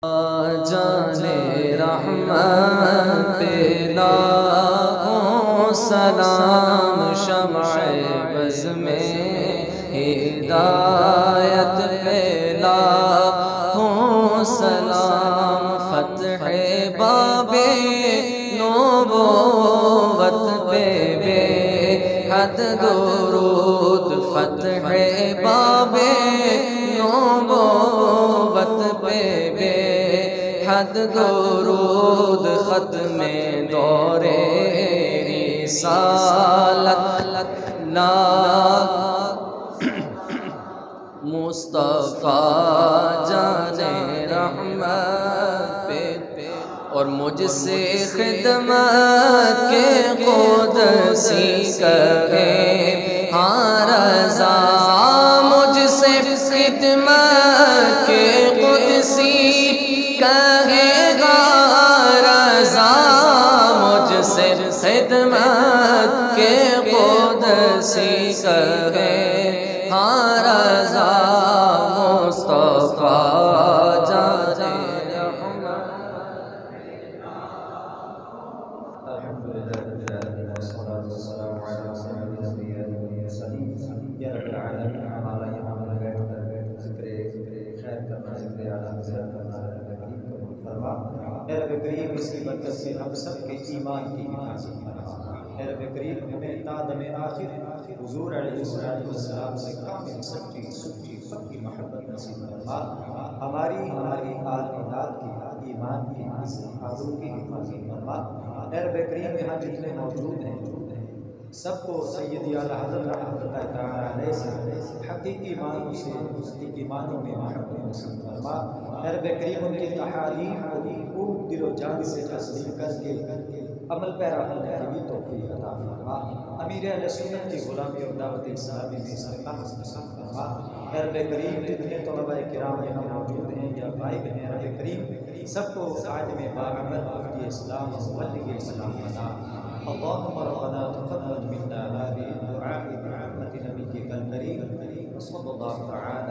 جانے رحمت لاکھوں سلام شمع بز میں ہدایت پہ لاکھوں سلام فتح باب نبوت پہ بے حد درود فتح باب نبوت پہ بے حد درود ختم دور رسالت مصطفیٰ جانے رحمت پہ اور مجھ سے خدمت کے قدسی کہے ہاں رضا مجھ سے خدمت کے قدسی کہے گا رضا مجھ سے خدمت کے قدسی کہے ہاں رضا مصطفیٰ جانے اے رب کریم اس کی برکت سے ہم سب کے ایمان کی حفاظت فرما۔ اے رب کریم ہمیں تا دم آخر حضور علیہ السلام سے کامل سچی سچی پکی محبت نصیب فرما۔ ہماری آل اولاد کی ایمان کی آبرو کی حفاظت فرما۔ اے رب کریم یہاں جتنے موجود ہیں سب کو سیدی اعلیٰ حضرت رحمۃ اللہ تعالیٰ علیہ سے حقیقی معنوں سے حقیقی معنوں میں محبت نصیب فرما۔ اے رب کریم ان کی تعالیم کو خوب دل و جان سے تسلیم کر کے عمل پیرا ہونے کی بھی توفیق عطا فرما۔ امیر اہل سنت کی غلامی اور دعوت اسلامی میں استقامت نصیب فرما۔ اے رب کریم جتنے طلباء کرام یہاں موجود ہیں یا غائب ہیں رب کریم سب کو عالم باعمل مفتی اسلام ولی اسلام بنا۔ اللهم ربنا تقبل منا هذه الدعاء برحمة نبيك الكريم وصلى الله تعالى